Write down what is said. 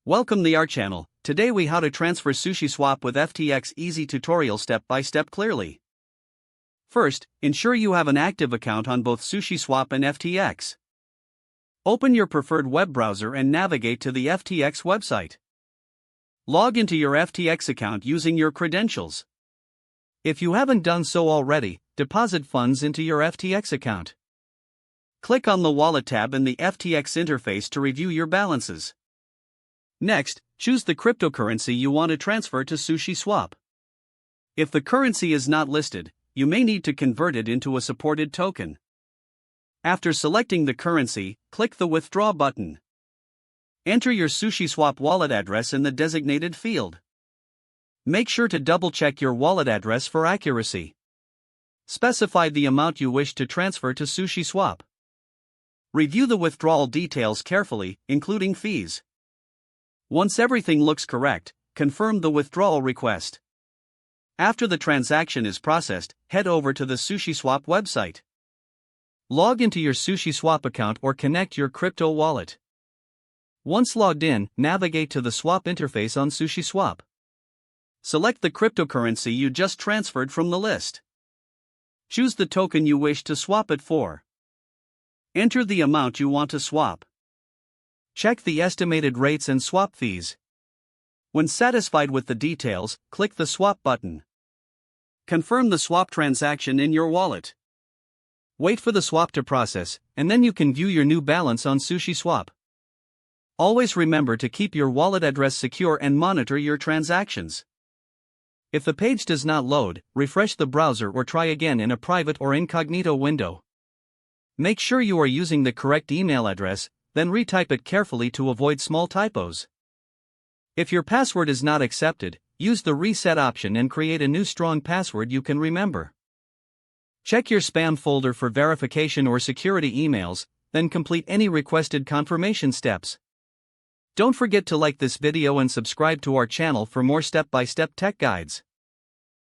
Welcome to our channel. Today we how to transfer SushiSwap with FTX easy tutorial step by step clearly. First, ensure you have an active account on both SushiSwap and FTX. Open your preferred web browser and navigate to the FTX website. Log into your FTX account using your credentials. If you haven't done so already, deposit funds into your FTX account. Click on the Wallet tab in the FTX interface to review your balances. Next, choose the cryptocurrency you want to transfer to SushiSwap. If the currency is not listed, you may need to convert it into a supported token. After selecting the currency, click the Withdraw button. Enter your SushiSwap wallet address in the designated field. Make sure to double-check your wallet address for accuracy. Specify the amount you wish to transfer to SushiSwap. Review the withdrawal details carefully, including fees. Once everything looks correct, confirm the withdrawal request. After the transaction is processed, head over to the SushiSwap website. Log into your SushiSwap account or connect your crypto wallet. Once logged in, navigate to the swap interface on SushiSwap. Select the cryptocurrency you just transferred from the list. Choose the token you wish to swap it for. Enter the amount you want to swap. Check the estimated rates and swap fees. When satisfied with the details, click the Swap button. Confirm the swap transaction in your wallet. Wait for the swap to process, and then you can view your new balance on SushiSwap. Always remember to keep your wallet address secure and monitor your transactions. If the page does not load, refresh the browser or try again in a private or incognito window. Make sure you are using the correct email address, then retype it carefully to avoid small typos. If your password is not accepted, use the reset option and create a new strong password you can remember. Check your spam folder for verification or security emails, then complete any requested confirmation steps. Don't forget to like this video and subscribe to our channel for more step-by-step tech guides.